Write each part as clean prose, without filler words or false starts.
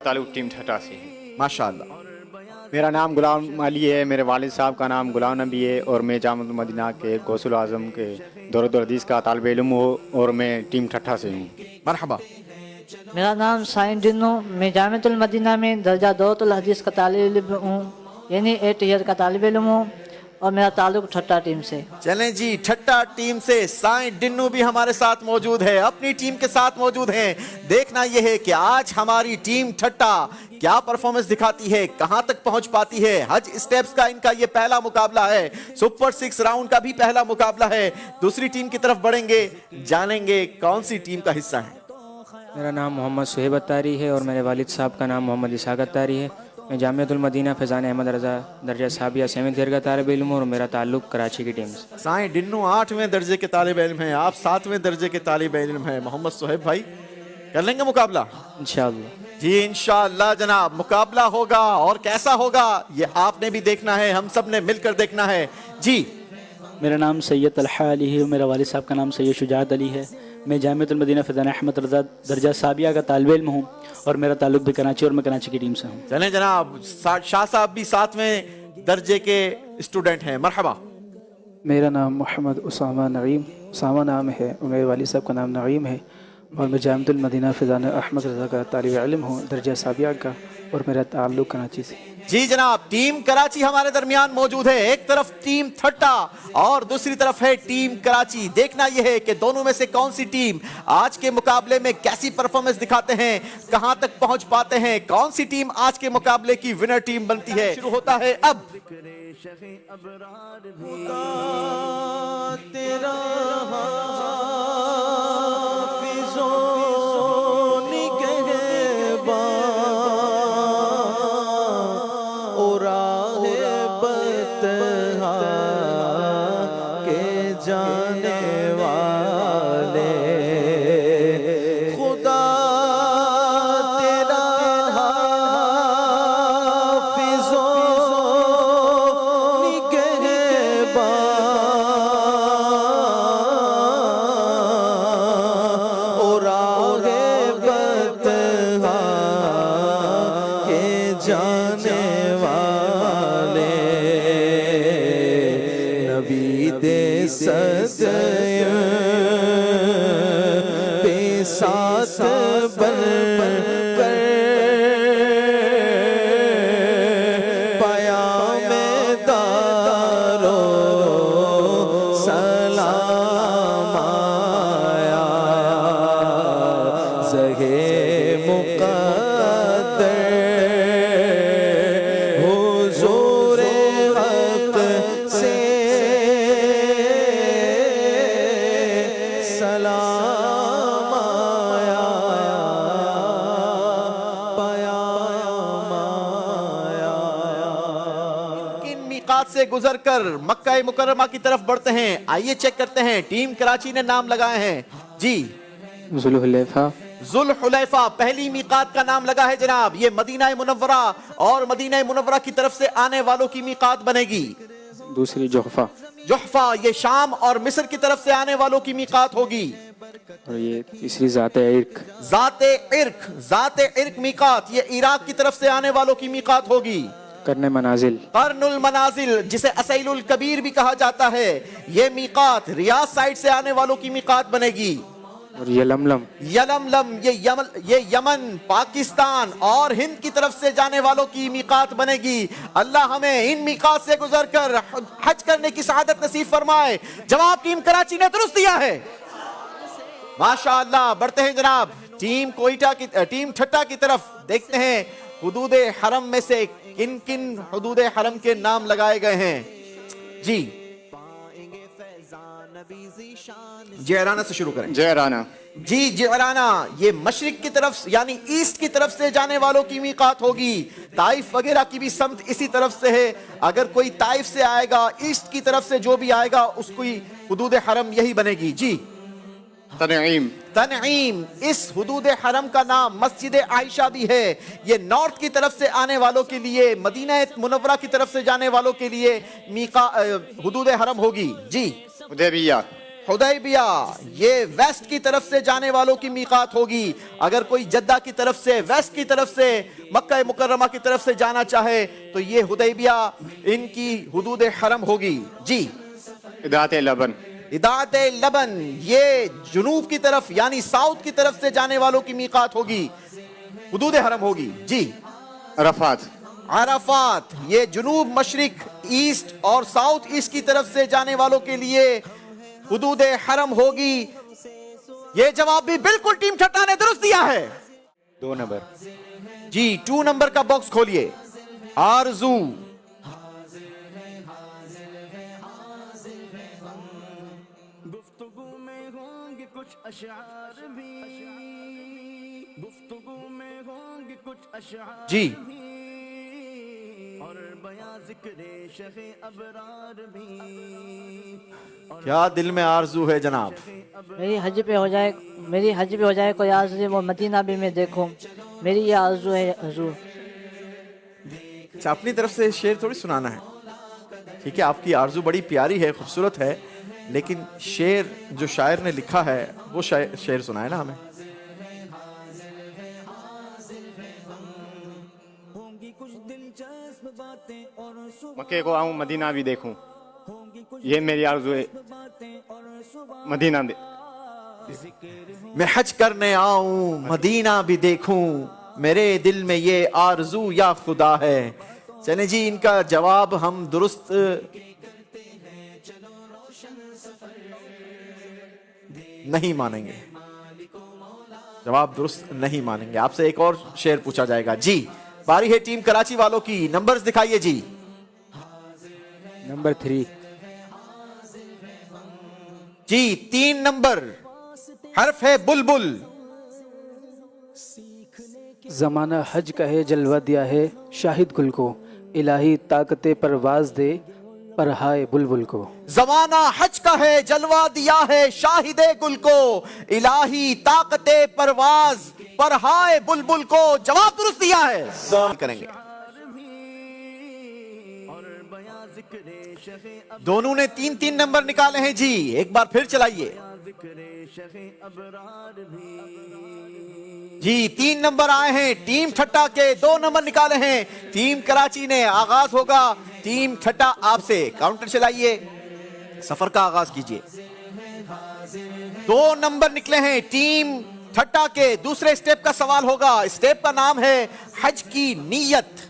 ताल्लुक टीम ठटा से है। माशाअल्लाह। मेरा नाम गुलाम अली है, मेरे वालिद साहब का नाम गुलाम नबी है और मैं जामिअतुल मदीना के गौसुल आज़म के दौरतुल हदीस का तालिब इल्म हूँ और मैं टीम ठट्ठा से हूँ। मरहबा। मेरा नाम साइन डिनो, मैं जामिअतुल मदीना में दर्जा दौरतुल हदीस का तालिब इल्म हूँ, यानी 8 ईयर का तालिब इल्म हूँ और मेरा ताल्लुक ठट्टा टीम से। चलें जी, ठट्टा टीम से साईं डिन्नू भी हमारे साथ मौजूद है, अपनी टीम के साथ मौजूद हैं। देखना यह है कि आज हमारी टीम ठट्टा क्या परफॉर्मेंस दिखाती है, कहां तक पहुंच पाती है। हज स्टेप्स का इनका ये पहला मुकाबला है, सुपर 6 राउंड का भी पहला मुकाबला है। दूसरी टीम की तरफ बढ़ेंगे, जानेंगे कौन सी टीम का हिस्सा है। मेरा नाम मोहम्मद सुहेब अत्तारी है और मेरे वालिद साहब का नाम मोहम्मद इसाक अत्तारी है। मैं जामिअतुल मदीना फैज़ान अहमद रज़ा दर्जा साबिया 7th ईयर का तालिब इल्म और मेरा ताल्लुक कराची की टीम से। साईं डिन्नू 8वें दर्जे के तालिब इल्म हैं, आप 7वें दर्जे के तालिब इल्म हैं। मोहम्मद सुहेब भाई, कर लेंगे मुकाबला इंशाअल्लाह जी? इंशाअल्लाह जनाब, मुकाबला होगा और कैसा होगा ये आपने भी देखना है, हम सब ने मिलकर देखना है जी। मेरा नाम सैयद तलहा अली है और मेरा वालिद साहब का नाम सैयद शुजात अली है। मैं जामिअतुल मदीना फैज़ान अहमद रज़ा दर्जा साबिया का तालिब इल्म हूँ और मेरा ताल्लुक भी कराची और मैं कराची की टीम से हूँ। चलें जनाब, शाह साहब भी 7वें दर्जे के स्टूडेंट हैं। मरहबा। मेरा नाम मोहम्मद उसामा नईम उसामा नाम है और मेरे वालिद साहब का नाम नईम है और मैं जामिअतुल मदीना फैज़ान अहमद रज़ा का तालिब इल्म हूँ दर्जा साबिया का और मेरा ताल्लुक कराची से। जी जनाब, टीम कराची हमारे दरमियान मौजूद है। एक तरफ टीम ठट्टा और दूसरी तरफ है टीम कराची। देखना यह है कि दोनों में से कौन सी टीम आज के मुकाबले में कैसी परफॉर्मेंस दिखाते हैं, कहां तक पहुंच पाते हैं, कौन सी टीम आज के मुकाबले की विनर टीम बनती है। शुरू होता है अब। जाने वाले खुदा तेरा हाफिज़ो निगहबान और आगे बतहा के जाने वाले नबी दे बेसात बन कर पाया में दारो सलाम आया ज़हे मुक़द्दर हुज़ूर हक़ से सलाम आया पाया। किन मीक़ात से गुजरकर मक्का मुकर्रमा की तरफ बढ़ते हैं, आइए चेक करते हैं। टीम कराची ने नाम लगाए हैं जी। ज़ुल्हुलैफ़ा पहली मीक़ात का नाम लगा है जनाब। ये मदीना मुनव्वरा और मदीना मुनव्वरा की तरफ से आने वालों की मीक़ात बनेगी। दूसरी जुहफ़ा जुहफ़ा ये शाम और मिस्र की तरफ से आने वालों की मीक़ात होगी। और ये तीसरी ज़ाते इर्क मीक़ात ये इराक की तरफ से आने वालों की मीक़ात होगी। कर्नुल मनाजिल जिसे असैलुल कबीर भी कहा जाता है, ये मीक़ात रियाद साइड से आने वालों की मीक़ात बनेगी। और यलमलम ये यमन, पाकिस्तान और हिंद की तरफ से जाने वालों की मीक़ात बनेगी। अल्लाह हमें इन मीक़ात से गुजरकर हज करने की सआदत नसीब फरमाए। जवाब टीम कराची ने दुरुस्त दिया है, माशाअल्लाह। बढ़ते हैं जनाब टीम ठट्टा की तरफ। देखते हैं हुदूद हरम में से किन किन हुदूद हरम के नाम लगाए गए हैं जी। जेराना से शुरू करें। जेराना जी, जेराना ये मशरिक की तरफ यानी ईस्ट की तरफ से जाने वालों की मीक़ात होगी। ताइफ वगैरह की भी समत इसी तरफ से है। अगर कोई ताइफ से आएगा, ईस्ट की तरफ से जो भी आएगा उसकी हुदूद हरम यही बनेगी जी। तनईम इस हुदूद हरम का नाम मस्जिद आयशा भी है। ये नॉर्थ की तरफ से आने वालों के लिए, मदीना मुनव्वरा की तरफ से जाने वालों के लिए हुदूद हरम होगी जी। हुदैबिया ये वेस्ट की तरफ से जाने वालों की मीकात होगी। अगर कोई जद्दा की तरफ से, वेस्ट की तरफ से, मक्का मुकर्रमा की तरफ से जाना चाहे तो ये हुदैबिया इनकी हुदूद हरम होगी। जी। इदात लबन, इदात लबन ये जुनूब की तरफ यानी साउथ की तरफ से जाने वालों की मीकात होगी, हुदूद हरम होगी। जी। अरफात, अराफात ये जुनूब, मशरिक, ईस्ट और साउथ ईस्ट की तरफ से जाने वालों के लिए हुदूद हरम होगी। ये जवाब भी बिल्कुल टीम ठट्टा ने दुरुस्त दिया है। 2 नंबर। जी 2 नंबर का बॉक्स खोलिए। आरजू, गुफ्तगू में होंगे कुछ अशआर भी, गुफ्तगू में होंगे कुछ अशआर जी। भी, और बयां ज़िक्रे शफ़े अबरार भी। क्या दिल में आरजू है जनाब? मेरी हज पे हो जाए कोई आरज़ू, वो मदीना भी मैं देखूं, मेरी ये आरज़ू है हुजूर। अच्छा, अपनी तरफ से शेर थोड़ी सुनाना है। ठीक है, आपकी आरजू बड़ी प्यारी है, खूबसूरत है, लेकिन शेर जो शायर ने लिखा है वो शेर सुनाए ना हमें। मक्के को आऊं, मदीना भी देखूं, ये मेरी आरज़ू है, मदीना दे। मैं हज करने आऊं, मदीना भी देखूं, मेरे दिल में ये आरजू या खुदा है। चले जी, इनका जवाब हम दुरुस्त नहीं मानेंगे, जवाब दुरुस्त नहीं मानेंगे। आपसे एक और शेर पूछा जाएगा। जी, बारी है टीम कराची वालों की। नंबर्स दिखाइए जी। नंबर 3। जी 3 नंबर, हर्फ है बुलबुल। ज़माना हज का है जलवा दिया है शाहिद गुल को, इलाही ताकते परवाज दे पर हाय बुलबुल को। ज़माना हज का है जलवा दिया है शाहिदे गुल को, इलाही ताकते परवाज पर हाय बुलबुल को। जवाब दुरुस्त दिया है। करेंगे दोनों ने 3-3 नंबर निकाले हैं जी। एक बार फिर चलाइए जी। 3 नंबर आए हैं। टीम ठट्टा के 2 नंबर निकाले हैं टीम कराची ने। आगाज होगा टीम ठट्टा आपसे। काउंटर चलाइए, सफर का आगाज कीजिए। 2 नंबर निकले हैं टीम ठट्टा के। दूसरे स्टेप का सवाल होगा। स्टेप का नाम है हज की नीयत।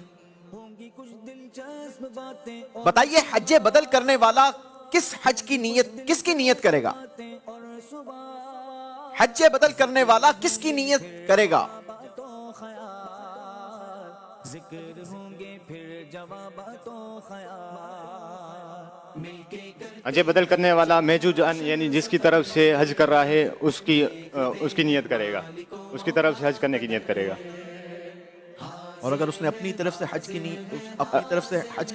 बताइए, हज बदल करने वाला किसकी नीयत करेगा? हज बदल करने वाला किसकी नीयत करेगा? हज बदल करने वाला मेजूजान यानी जिसकी तरफ से हज कर रहा है उसकी नियत करेगा, उसकी तरफ से हज करने की नियत करेगा। और अगर उसने अपनी तरफ से हज की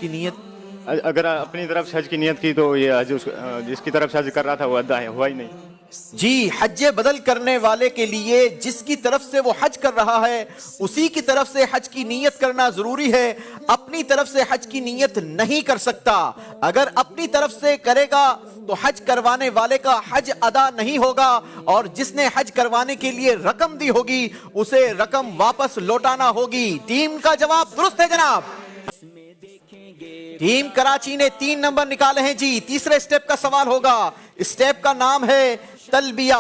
नीयत अगर अपनी तरफ से हज की नियत की तो ये हज जिसकी तरफ से हज कर रहा था वो अदा है, हुआ ही नहीं। जी, हज बदल करने वाले के लिए जिसकी तरफ से वो हज कर रहा है उसी की तरफ से हज की नीयत करना जरूरी है। अपनी तरफ से हज की नीयत नहीं कर सकता। अगर अपनी तरफ से करेगा तो हज करवाने वाले का हज अदा नहीं होगा, और जिसने हज करवाने के लिए रकम दी होगी उसे रकम वापस लौटाना होगी। टीम का जवाब दुरुस्त है जनाब। टीम कराची ने 3 नंबर निकाले हैं जी। तीसरे स्टेप का सवाल होगा। स्टेप का नाम है तलबिया।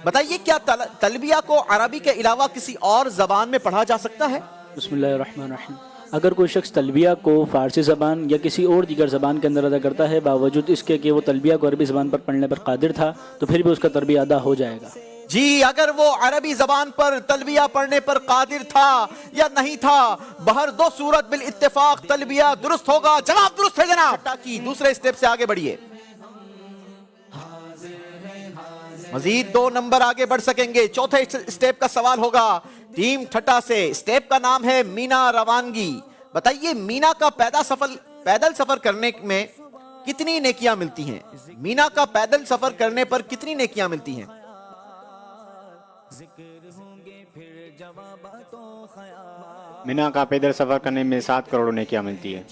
बताइए, क्या तलबिया को अरबी के अलावा किसी और जबान में पढ़ा जा सकता है? बिस्मिल्लाहिर्रहमानिर्रहीम। अगर कोई शख्स तलबिया को फ़ारसी ज़बान या किसी और दीगर ज़बान के अंदर अदा करता है, बावजूद इसके कि वो तलबिया को अरबी ज़बान पर पढ़ने पर कादिर था, तो फिर भी उसका तलबिया अदा हो जाएगा। जी, अगर वो अरबी जबान पर तलबिया पढ़ने पर कादिर था या नहीं था, बहर दो सूरत बिल इत्तेफाक तलबिया दुरुस्त होगा। जवाब दुरुस्त है जनाब। की दूसरे स्टेप से आगे बढ़िए। मजीद 2 नंबर आगे बढ़ सकेंगे। चौथे स्टेप का सवाल होगा टीम ठट्टा से। स्टेप का नाम है मीना रवानगी। बताइए, मीना का पैदल सफर करने में कितनी नेकियां मिलती हैं? मीना का पैदल सफर करने पर कितनी नेकियां मिलती हैं? मीना का पैदल सफर करने में 7 करोड़ नेकियां मिलती है।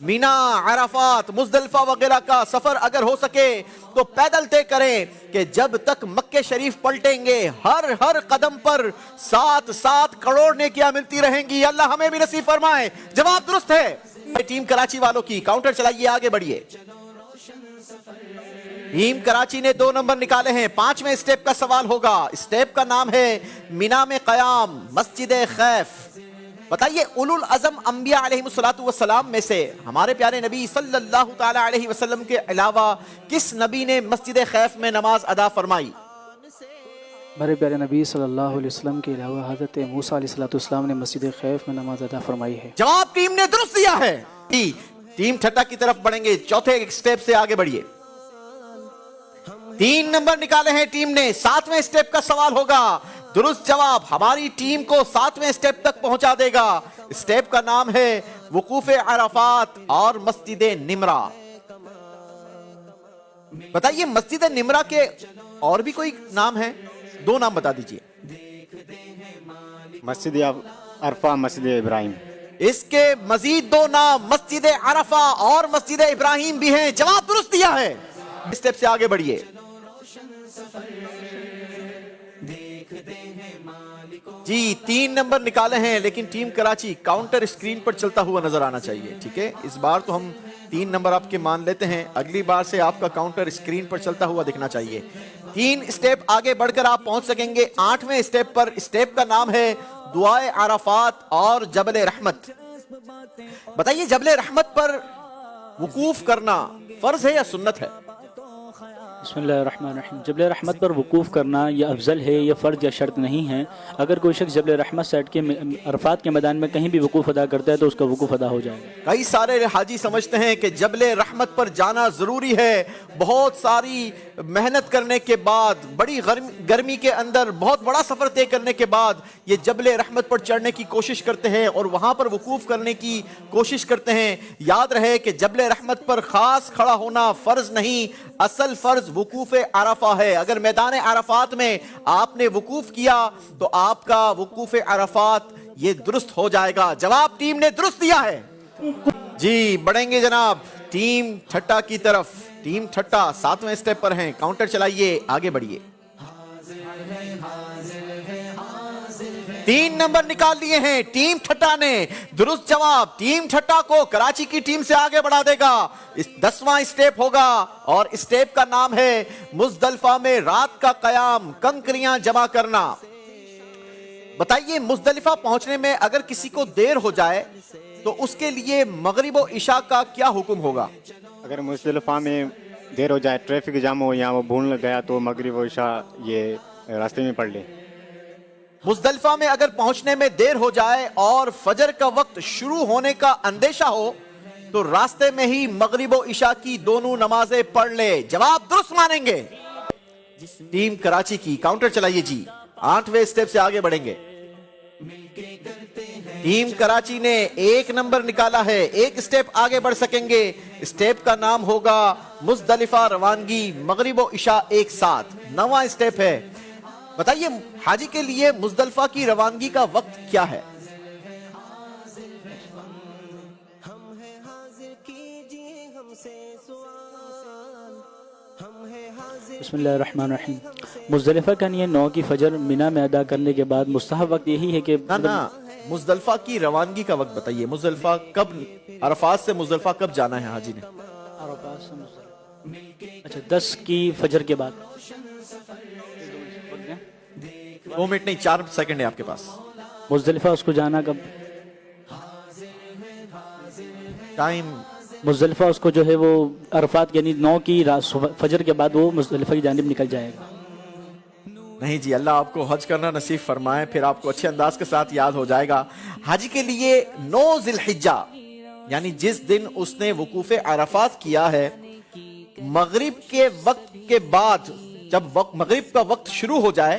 मीना, अराफात, मुजदलिफा वगैरह का सफर अगर हो सके तो पैदल तय करें कि जब तक मक्के शरीफ पलटेंगे हर हर कदम पर 7-7 करोड़ नेकियां मिलती रहेंगी। अल्लाह हमें भी नसीब फरमाए। जवाब दुरुस्त है टीम कराची वालों की। काउंटर चलाइए, आगे बढ़िए। टीम कराची ने 2 नंबर निकाले हैं। 5वें स्टेप का सवाल होगा। स्टेप का नाम है मीना में कयाम, मस्जिद खैफ। बताइए उलुल अज़म अंबिया अलैहिमुस्सलातु वस्सलाम में से हमारे प्यारे नबी सल्लल्लाहु ताला अलैहि वसल्लम के अलावा किस नबी ने मस्जिद खैफ में नमाज अदा फरमाई? हमारे प्यारे नबी सल्लल्लाहु अलैहि वसल्लम के अलावा हज़रत मूसा अलैहिस्सलाम ने मस्जिद खैफ में नमाज अदा फरमाई है। जवाब टीम ने दुरुस्त दिया है। टीम ठट्टा की तरफ बढ़ेंगे। चौथे स्टेप से आगे बढ़िए। 3 नंबर निकाले हैं टीम ने। 7वें स्टेप का सवाल होगा। दुरुस्त जवाब हमारी टीम को 7वें स्टेप तक पहुंचा देगा। स्टेप का नाम है वकूफे अराफात और मस्जिद निमरा। बताइए मस्जिद निमरा के और भी कोई नाम है? 2 नाम बता दीजिए। मस्जिद अरफा, मस्जिद इब्राहिम। इसके मजीद 2 नाम मस्जिद अरफा और मस्जिद इब्राहिम भी हैं। जवाब दुरुस्त दिया है। स्टेप से आगे बढ़िए। जी 3 नंबर निकाले हैं, लेकिन टीम कराची काउंटर स्क्रीन पर चलता हुआ नजर आना चाहिए। ठीक है, इस बार तो हम 3 नंबर आपके मान लेते हैं। अगली बार से आपका काउंटर स्क्रीन पर चलता हुआ दिखना चाहिए। 3 स्टेप आगे बढ़कर आप पहुंच सकेंगे 8वें स्टेप पर। स्टेप का नाम है दुआए अराफात और जबल रहमत। बताइए जबल रहमत पर वकूफ करना फर्ज है या सुन्नत है? बिस्मिल्लाहिर्रहमानिर्रहीम। जबल रहमत पर वकूफ़ करना यह अफजल है, यह फ़र्ज या शर्त नहीं है। अगर कोई शख्स जबल रहमत से हट के अरफात के मैदान में कहीं भी वकूफ़ अदा करता है तो उसका वकूफ़ अदा हो जाएगा। कई सारे हाजी समझते हैं कि जबल रहमत पर जाना ज़रूरी है। बहुत सारी मेहनत करने के बाद, बड़ी गर्मी के अंदर बहुत बड़ा सफ़र तय करने के बाद ये जबल रहमत पर चढ़ने की कोशिश करते हैं और वहाँ पर वकूफ़ करने की कोशिश करते हैं। याद रहे कि जबल रहमत पर ख़ास खड़ा होना फ़र्ज नहीं, असल फ़र्ज वकूफ़ अरफा है। अगर मैदान अरफात में आपने वकूफ़ किया तो आपका वकूफ़ अरफात ये दुरुस्त हो जाएगा। जवाब टीम ने दुरुस्त दिया है। जी बढ़ेंगे जनाब टीम ठट्टा की तरफ। टीम ठट्टा 7वें स्टेप पर हैं। काउंटर चलाइए, आगे बढ़िए। 3 नंबर निकाल लिए हैं टीम ठट्टा ने। दुरुस्त जवाब टीम ठट्टा को कराची की टीम से आगे बढ़ा देगा। इस 10वां स्टेप होगा और स्टेप का नाम है मुजदलिफा में रात का कयाम, कंकरियां जमा करना। बताइए मुजदलिफा पहुंचने में अगर किसी को देर हो जाए तो उसके लिए मगरिब और इशा का क्या हुक्म होगा? अगर मुजदलिफा में देर हो जाए, ट्रैफिक जाम हो या वो भूल गया तो मगरिब और इशा ये रास्ते में पढ़ ले। मुजदलिफा में अगर पहुंचने में देर हो जाए और फजर का वक्त शुरू होने का अंदेशा हो तो रास्ते में ही मगरिब और इशा की दोनों नमाजें पढ़ ले। जवाब दुरुस्त मानेंगे टीम कराची की। काउंटर चलाइए जी। 8वें स्टेप से आगे बढ़ेंगे। टीम कराची ने 1 नंबर निकाला है। 1 स्टेप आगे बढ़ सकेंगे। स्टेप का नाम होगा मुजदलिफा रवानगी, मगरिब और इशा एक साथ। 9वां स्टेप है। बताइए हाजी के लिए मुजदलिफा की रवानगी का वक्त क्या है? बिस्मिल्लाहिर्रहमानिर्रहीम। मुजदलिफा का नियत 9 की फजर मिना में अदा करने के बाद मुस्तहब वक्त यही है कि ना मुजदलिफा की रवानगी का वक्त बताइए। मुजदलिफा कब, अरफात से मुजदलिफा कब जाना है हाजी ने? अरफात से अच्छा 10 की फजर के बाद। 2 मिनट नहीं 4 सेकंड है आपके पास। मुजदलिफा उसको जाना कब? टाइम मुजदलिफा उसको जो है वो अरफात यानी 9 की फजर के बाद वो मुजदलिफा की जानिब निकल जाएगा। नहीं जी, अल्लाह आपको हज करना नसीब फरमाए, फिर आपको अच्छे अंदाज के साथ याद हो जाएगा। हाजी के लिए 9 ज़िलहिज्जा यानी जिस दिन उसने वकूफ़े अरफात किया है, मगरिब के वक्त के बाद, जब मगरिब का वक्त शुरू हो जाए,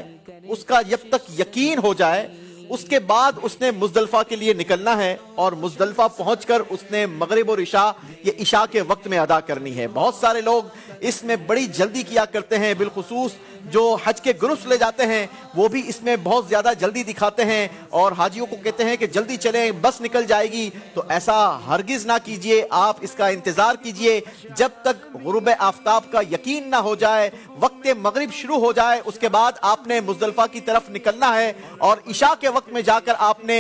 उसका जब तक यकीन हो जाए, उसके बाद उसने मुजदलिफा के लिए निकलना है और मुजदलिफा पहुंचकर उसने मगरिब और इशा, ये इशा के वक्त में अदा करनी है। बहुत सारे लोग इसमें बड़ी जल्दी किया करते हैं, बिलखुसूस जो हज के ग्रुप्स ले जाते हैं वो भी इसमें बहुत ज्यादा जल्दी दिखाते हैं और हाजियों को कहते हैं कि जल्दी चलें, बस निकल जाएगी। तो ऐसा हरगिज ना कीजिए, आप इसका इंतजार कीजिए जब तक गुरूब आफताब का यकीन ना हो जाए, वक्त मगरिब शुरू हो जाए, उसके बाद आपने मुजदलिफा की तरफ निकलना है और इशा के वक्त में जाकर आपने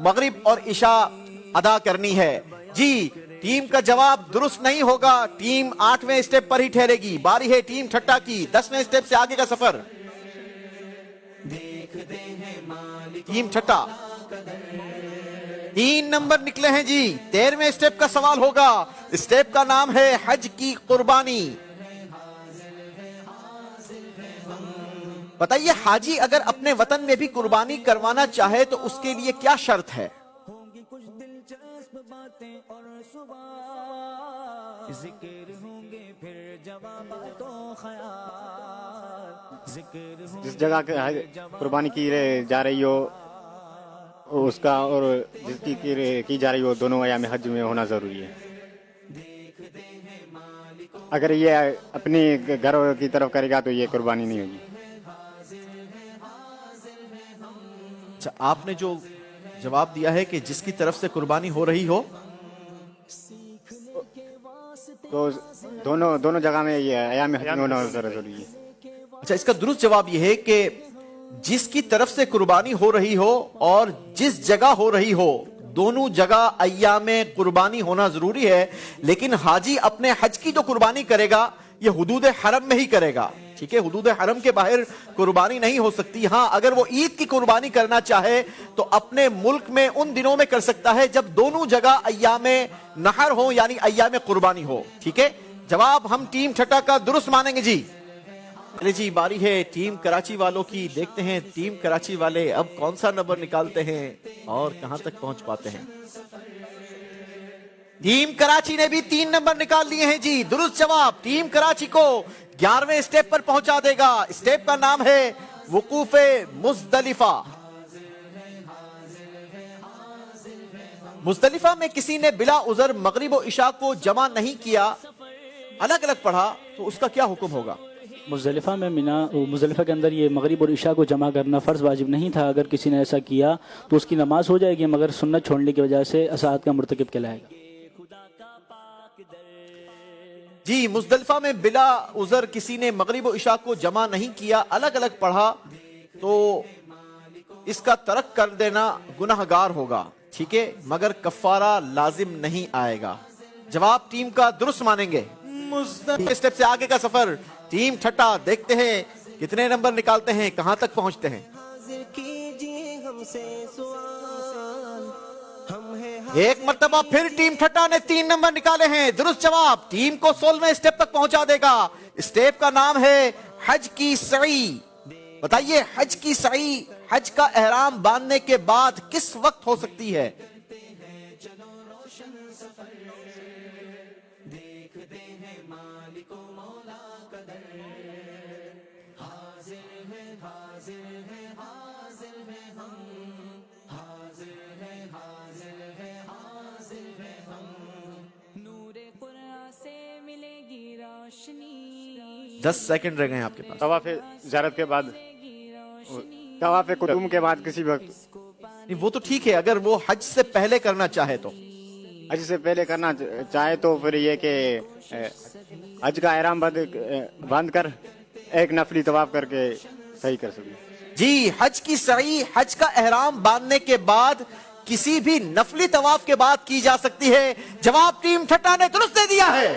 मगरिब और इशा अदा करनी है। जी, टीम का जवाब दुरुस्त नहीं होगा, टीम 8वें स्टेप पर ही ठहरेगी। बारी है टीम ठट्टा की, 10वें स्टेप से आगे का सफर। टीम ठट्टा 3 नंबर निकले हैं जी। 13वें स्टेप का सवाल होगा, स्टेप का नाम है हज की कुर्बानी। बताइए, हाजी अगर अपने वतन में भी कुर्बानी करवाना चाहे तो उसके लिए क्या शर्त है? जिस जगह कुर्बानी की जा रही हो उसका और जिसकी की जा रही हो दोनों अयाम हज में होना जरूरी है। अगर ये अपने घर की तरफ करेगा तो ये कुर्बानी नहीं होगी। अच्छा, आपने जो जवाब दिया है कि जिसकी तरफ से कुर्बानी हो रही हो, तो दोनों जगह में ये अयाम हज में होना जरूरी है। अच्छा, इसका दुरुस्त जवाब यह है कि जिसकी तरफ से कुर्बानी हो रही हो और जिस जगह हो रही हो, दोनों जगह अय्याम कुर्बानी होना जरूरी है। लेकिन हाजी अपने हज की जो कुर्बानी करेगा ये हुदूद हरम में ही करेगा, ठीक है? हुदूद हरम के बाहर कुर्बानी नहीं हो सकती। हाँ, अगर वो ईद की कुर्बानी करना चाहे तो अपने मुल्क में उन दिनों में कर सकता है जब दोनों जगह अय्याम नहर हो, यानी अय्याम कुर्बानी हो। ठीक है, जवाब हम टीम ठट्टा का दुरुस्त मानेंगे जी। चलिए जी, बारी है टीम कराची वालों की। देखते हैं टीम कराची वाले अब कौन सा नंबर निकालते हैं और कहां तक पहुंच पाते हैं। टीम कराची ने भी 3 नंबर निकाल लिए हैं जी। दुरुस्त जवाब टीम कराची को 11वें स्टेप पर पहुंचा देगा। स्टेप का नाम है वुकूफे मुजदलिफा। मुजदलिफा में किसी ने बिला उज़र मगरिब और इशा को जमा नहीं किया, अलग अलग पढ़ा, तो उसका क्या हुक्म होगा? मुज़दलिफ़ा में मुज़दलिफ़ा के अंदर ये मगरिब और इशा को जमा करना फ़र्ज़ वाजिब नहीं था। अगर किसी ने ऐसा किया तो उसकी नमाज हो जाएगी, मगर सुन्नत छोड़ने की वजह से असात का मुर्तकिब कहलाएगा। जी, मुज़दलिफ़ा में बिला उज़र किसी ने मगरिब और इशा को जमा नहीं किया, अलग अलग पढ़ा, तो इसका तरक कर देना गुनाहगार होगा, ठीक है? मगर कफ़ारा लाजिम नहीं आएगा। जवाब टीम का दुरुस्त मानेंगे। स्टेप से आगे का सफर टीम ठट्टा, देखते हैं कितने नंबर निकालते हैं, कहां तक पहुंचते हैं। एक मर्तबा फिर टीम ठट्टा ने 3 नंबर निकाले हैं। दुरुस्त जवाब टीम को 16वें स्टेप तक पहुंचा देगा। स्टेप का नाम है हज की सई। बताइए, हज की सई हज का एहराम बांधने के बाद किस वक्त हो सकती है? रोशनी 10 सेकंड रह गए आपके पास। तवाफ़े ज़ियारत के बाद, तवाफ़े कुदूम के बाद किसी वक्त। वो तो ठीक है, अगर वो हज से पहले करना चाहे तो। हज से पहले करना चाहे तो फिर ये कि हज का एहराम बांध कर एक नफली तवाफ करके सही कर सके। जी, हज की सही हज का एहराम बांधने के बाद किसी भी नफली तवाफ के बाद की जा सकती है। जवाब टीम ठट्टा ने दुरुस्त दे दिया है।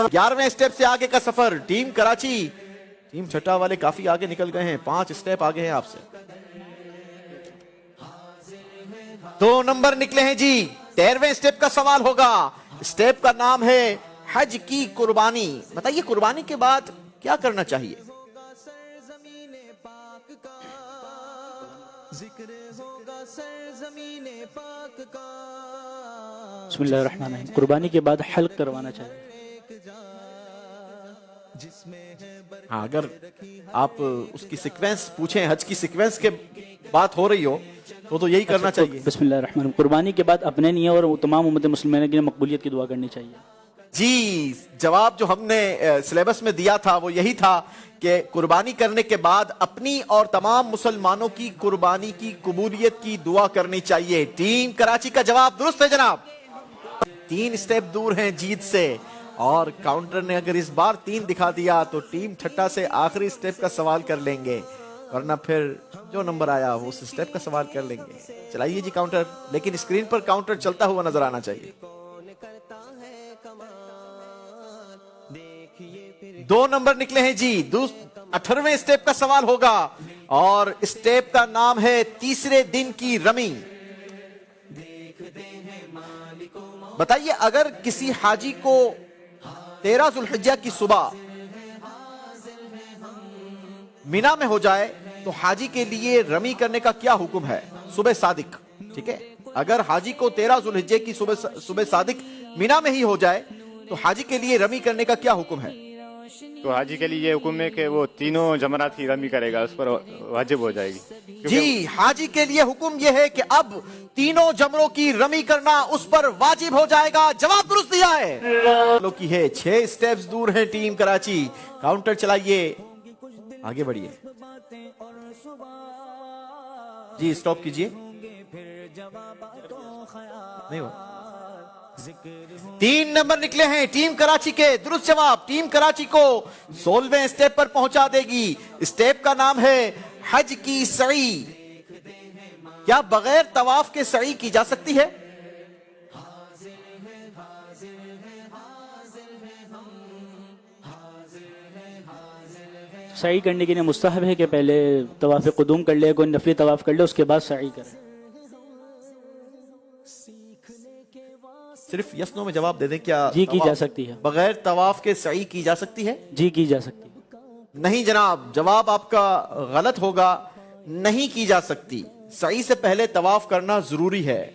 11वें स्टेप से आगे का सफर टीम कराची। टीम ठट्टा वाले काफी आगे निकल गए हैं, 5 स्टेप आगे हैं आपसे। 2 नंबर निकले हैं जी। 13वें स्टेप का सवाल होगा। स्टेप का नाम है हज की कुर्बानी। बताइए, कुर्बानी के बाद क्या करना चाहिए? बिस्मिल्लाहिर्रहमानिर्रहीम। कुर्बानी के बाद हल्क करवाना चाहिए। हाँ, अगर आप उसकी सीक्वेंस पूछें, हज की सीक्वेंस के बात हो रही हो, तो यही करना चाहिए। बिस्मिल्लाहिर्रहमानिर्रहीम। कुर्बानी के बाद अपने लिए और तमाम उम्मत मुस्लिमीन की मकबूलियत की दुआ करनी चाहिए। जी, जवाब जो हमने सिलेबस में दिया था वो यही था कि कुर्बानी करने के बाद अपनी और तमाम मुसलमानों की कुर्बानी की कबूलियत की दुआ करनी चाहिए। टीम कराची का जवाब दुरुस्त है जनाब। 3 स्टेप दूर हैं जीत से, और काउंटर ने अगर इस बार 3 दिखा दिया तो टीम ठट्टा से आखिरी स्टेप का सवाल कर लेंगे, वरना फिर जो नंबर आया वो उस स्टेप का सवाल कर लेंगे। चलाइए जी काउंटर, लेकिन स्क्रीन पर काउंटर चलता हुआ नजर आना चाहिए। 2 नंबर निकले हैं जी। 18वें स्टेप का सवाल होगा, और स्टेप का नाम है तीसरे दिन की रमी। बताइए, अगर किसी हाजी को 13 जुल्हिज्जा की सुबह मीना में हो जाए तो हाजी के लिए रमी करने का क्या हुक्म है? सुबह सादिक, ठीक है, अगर हाजी को 13 जुल्हिज्जे की सुबह सादिक मीना में ही हो जाए तो हाजी के लिए रमी करने का क्या हुक्म है? तो हाजी के लिए ये हुक्म है कि वो तीनों जमरात की रमी करेगा, उस पर वाजिब हो जाएगी। जी, हाजी के लिए हुक्म यह है कि अब तीनों जमरों की रमी करना उस पर वाजिब हो जाएगा। जवाब दुरुस्त दिया है। लोग की है 6 स्टेप्स दूर है टीम कराची। काउंटर चलाइए, आगे बढ़िए जी, स्टॉप कीजिए। नहीं हुआ। 3 नंबर निकले हैं टीम कराची के। दुरुस्त जवाब टीम कराची को 16वें स्टेप पर पहुंचा देगी। स्टेप का नाम है हज की सई। क्या बगैर तवाफ के सई की जा सकती है? सही करने के लिए मुस्तहब है कि पहले तवाफ़ कुदूम कर ले, कोई नफली तवाफ कर ले, उसके बाद सई करे। सिर्फ यस नो में जवाब दे दें। क्या जी की जा सकती है? बगैर तवाफ के सई की जा सकती है? जी की जा सकती है। नहीं जनाब, जवाब आपका गलत होगा। नहीं की जा सकती। सई से पहले तवाफ करना जरूरी है।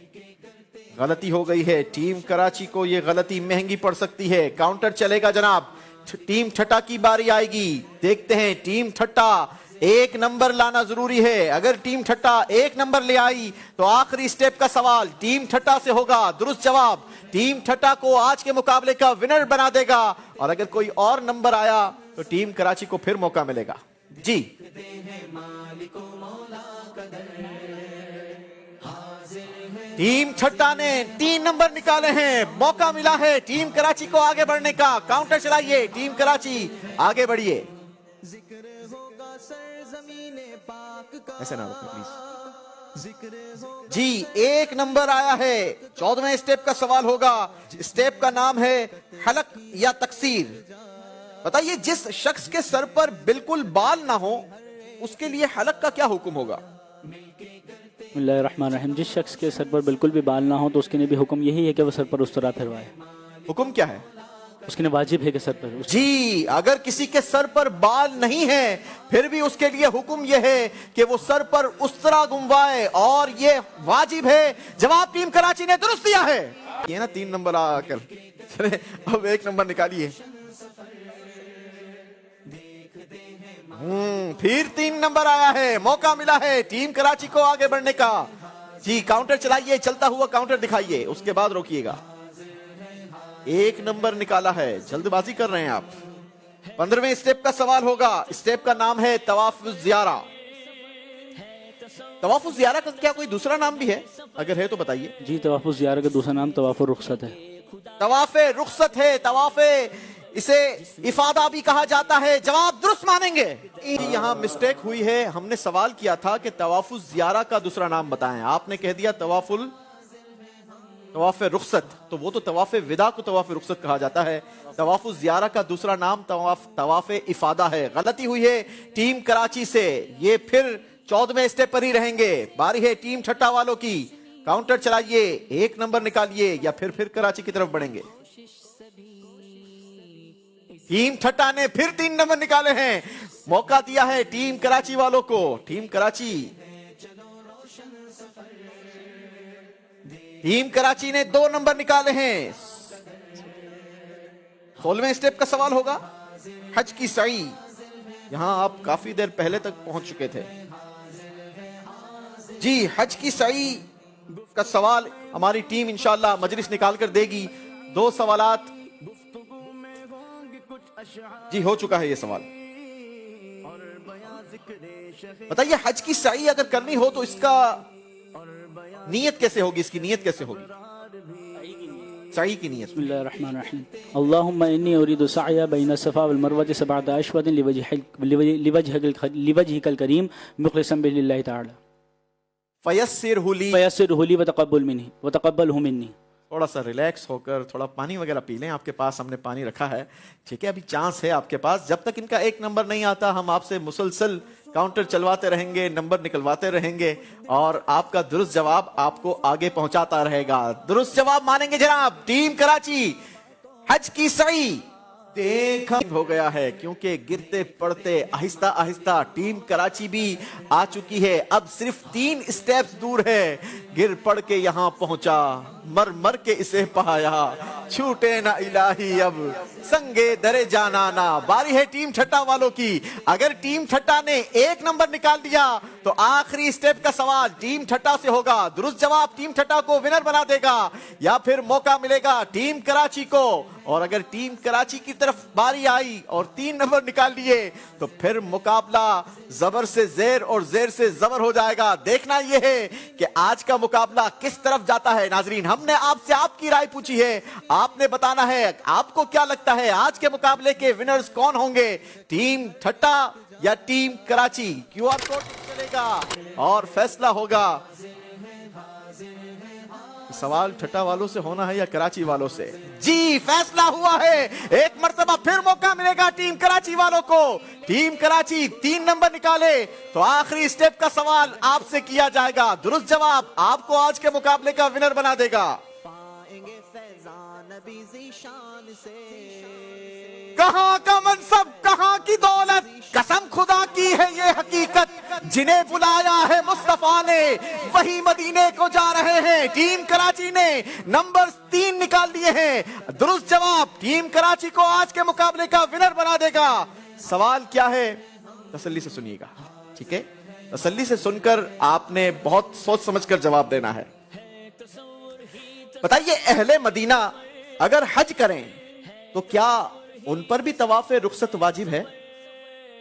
गलती हो गई है। टीम कराची को यह गलती महंगी पड़ सकती है। काउंटर चलेगा जनाब। टीम ठट्टा की बारी आएगी। देखते हैं टीम ठट्टा 1 नंबर लाना जरूरी है। अगर टीम ठट्टा 1 नंबर ले आई तो आखिरी स्टेप का सवाल टीम ठट्टा से होगा। दुरुस्त जवाब टीम ठट्टा को आज के मुकाबले का विनर बना देगा, और अगर कोई और नंबर आया तो टीम कराची को फिर मौका मिलेगा। जी, टीम ठट्टा ने 3 नंबर निकाले हैं। मौका मिला है टीम कराची को आगे बढ़ने का। काउंटर चलाइए, टीम कराची आगे बढ़िए। ऐसे ना रुको प्लीज जी। 1 नंबर आया है। 14वें स्टेप का सवाल होगा। स्टेप का नाम है हलक या तकसीर। बताइए, जिस शख्स के सर पर बिल्कुल बाल ना हो उसके लिए हलक का क्या हुक्म होगा? बिस्मिल्लाहिर्रहमानिर्रहीम। जिस शख्स के सर पर बिल्कुल भी बाल ना हो तो उसके लिए भी हुक्म यही है कि वह सर पर उस तरह फिरवाए। हुक्म क्या है? उसके लिए वाजिब है कि सर पर जी, अगर किसी के सर पर बाल नहीं है फिर भी उसके लिए हुक्म यह है कि वो सर पर उस तरह घुमवाए, और ये वाजिब है। जवाब टीम कराची ने दुरुस्त दिया है। ये ना 3 नंबर आकर चले, अब 1 नंबर निकालिए। फिर 3 नंबर आया है। मौका मिला है टीम कराची को आगे बढ़ने का। जी, काउंटर चलाइए, चलता हुआ काउंटर दिखाइए, उसके बाद रोकिएगा। 1 नंबर निकाला है। जल्दबाजी कर रहे हैं आप। 15वें स्टेप का सवाल होगा। स्टेप का नाम है तवाफुज़ ज़ियारा। तवाफुज़ ज़ियारा का क्या कोई दूसरा नाम भी है? अगर है तो बताइए। जी, तवाफुज़ ज़ियारा का दूसरा नाम तवाफ़ुर रुख़सत है। तवाफ़े रुख़सत है। तवाफ़े इसे इफादा भी कहा जाता है। जवाब दुरुस्त मानेंगे। यहाँ मिस्टेक हुई है। हमने सवाल किया था कि तवाफुज़ ज़ियारा का दूसरा नाम बताएं, आपने कह दिया तवाफ़े रुख़सत। तो वो तो तवाफ़े विदा को तवाफ़े रुख़सत कहा जाता है। तवाफुज़ ज़ियारा का दूसरा नाम तवाफ़े इफादा है। गलती हुई है टीम कराची से। ये फिर 14वें स्टेप पर ही रहेंगे। बारी है टीम ठट्टा वालों की। काउंटर चलाइए, 1 नंबर निकालिए या फिर कराची की तरफ बढ़ेंगे। टीम ठट्टा ने फिर 3 नंबर निकाले हैं। मौका दिया है टीम कराची वालों को। टीम कराची ने 2 नंबर निकाले हैं। 16वें स्टेप का सवाल होगा हज की सई। यहां आप काफी देर पहले तक पहुंच चुके थे। जी हज की सही का सवाल हमारी टीम इंशाल्लाह मजलिस निकाल कर देगी। 2 सवालात जी हो चुका है ये सवाल। बताइए हज की सही अगर करनी हो तो इसका नियत कैसे होगी, इसकी नियत कैसे होगी? सही की नियत। बिस्मिल्लाहिर्रहमानिर्रहीम। अल्लाहुम्मा इन्नी उरीदु सअया बैन सफ़ा वल मरवति सबअत अशवातिन लिवजहिकल करीम मुखलिसन बिल्लिल्लाहि तआला। फयस्सिरहु ली व तक़ब्बलहु मिन्नी। थोड़ा सा रिलैक्स होकर थोड़ा पानी वगैरह पी लें। आपके पास हमने पानी रखा है, ठीक है, अभी चांस है आपके पास। जब तक इनका एक नंबर नहीं आता हम आपसे मुसलसल काउंटर चलवाते रहेंगे, नंबर निकलवाते रहेंगे और आपका दुरुस्त जवाब आपको आगे पहुंचाता रहेगा। दुरुस्त जवाब मानेंगे जनाब। टीम कराची हज की सही देखा हो गया है क्योंकि गिरते पड़ते आहिस्ता आहिस्ता टीम कराची भी आ चुकी है। अब सिर्फ 3 स्टेप्स दूर है। गिर पड़ के यहां पहुंचा, मर मर के इसे पाया, छूटे ना इलाही अब संगे दरे जाना ना। बारी है टीम ठट्टा वालों की। अगर टीम ठट्टा ने 1 नंबर निकाल दिया तो आखिरी स्टेप का सवाल टीम ठट्टा से होगा। दुरुस्त जवाब टीम ठट्टा को विनर बना देगा या फिर मौका मिलेगा टीम कराची को। और अगर टीम कराची की तरफ बारी आई और 3 नंबर निकाल लिए तो फिर मुकाबला जबर से जेर और जेर से जबर हो जाएगा। देखना यह है कि आज का मुकाबला किस तरफ जाता है। नाजरीन हमने आपसे आपकी राय पूछी है, आपने बताना है आपको क्या लगता है आज के मुकाबले के विनर्स कौन होंगे, टीम ठट्टा या टीम कराची। QR कोड चलेगा और फैसला होगा। सवाल ठट्टा वालों से होना है या कराची वालों से? जी फैसला हुआ है। एक मर्तबा फिर मौका मिलेगा टीम कराची वालों को। टीम कराची 3 नंबर निकाले तो आखिरी स्टेप का सवाल आपसे किया जाएगा। दुरुस्त जवाब आपको आज के मुकाबले का विनर बना देगा। कहां का मनसब कहां की दौलत, कसम खुदा की है ये हकीकत, जिन्हें बुलाया है मुस्तफा ने वही मदीने को जा रहे हैं। टीम कराची ने नंबर 3 निकाल लिए हैं। दुरुस्त जवाब टीम कराची को आज के मुकाबले का विनर बना देगा। सवाल क्या है तसल्ली से सुनिएगा, ठीक है? तसल्ली से सुनकर आपने बहुत सोच समझकर जवाब देना है। बताइए अहले मदीना अगर हज करें तो क्या उन पर भी तवाफ़े रुखसत वाजिब है?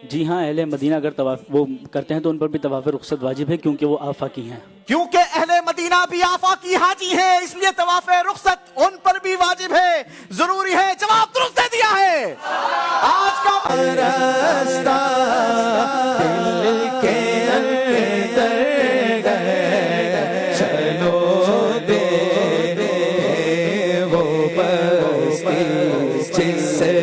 जी हाँ, अहले मदीना अगर तवाफ वो करते हैं तो उन पर भी तवाफ़े रुखसत वाजिब है क्योंकि वो आफाकी हैं। क्योंकि अहले मदीना भी आफाकी हाजी है इसलिए तवाफ़े रुखसत उन पर भी वाजिब है, जरूरी है। जवाब दुरुस्त दे दिया है। आज का रास्ता दिल के अंदर चलो दे वो बस्ती जिससे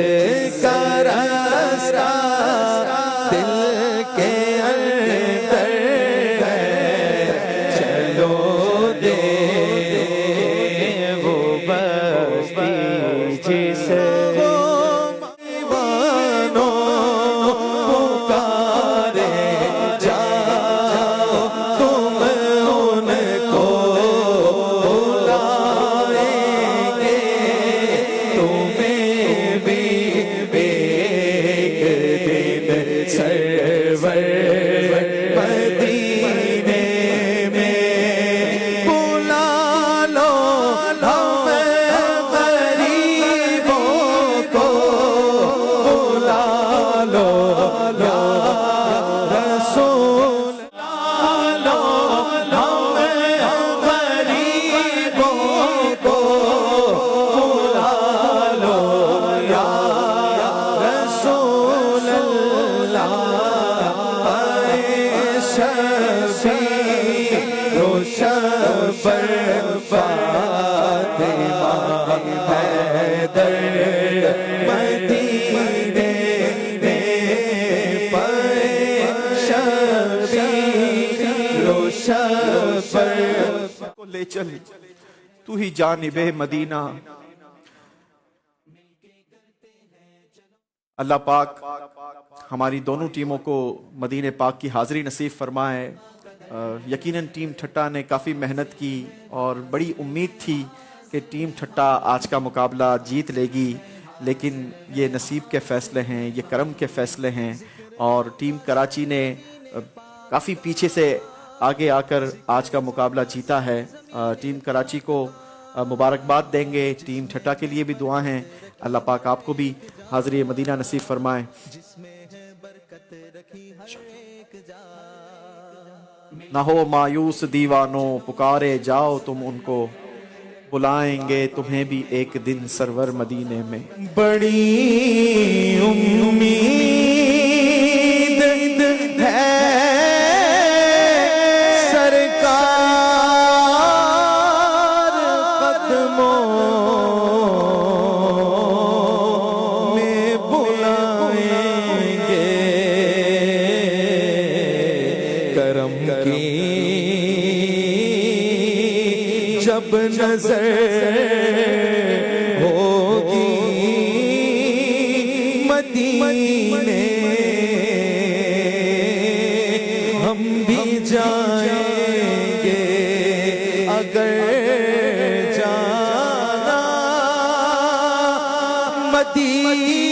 ले चल तू ही जानिबे मदीना। अल्लाह पाक हमारी दोनों टीमों को मदीने पाक की हाजिरी नसीब फरमाए। यकीनन टीम ठट्टा ने काफ़ी मेहनत की और बड़ी उम्मीद थी कि टीम ठट्टा आज का मुकाबला जीत लेगी, लेकिन ये नसीब के फ़ैसले हैं, ये करम के फ़ैसले हैं और टीम कराची ने काफ़ी पीछे से आगे आकर आज का मुकाबला जीता है। टीम कराची को मुबारकबाद देंगे, टीम ठट्टा के लिए भी दुआ हैं। अल्लाह पाक आपको भी हाज़िरी मदीना नसीब फरमाए। ना हो मायूस दीवानों, पुकारे जाओ तुम उनको, बुलाएंगे तुम्हें भी एक दिन सरवर मदीने में। बड़ी उम्मीद है सरकार कदमों में बुलाएंगे, करम की जब नजर होगी मदीने, हम भी जाएंगे अगर जाना मदीने।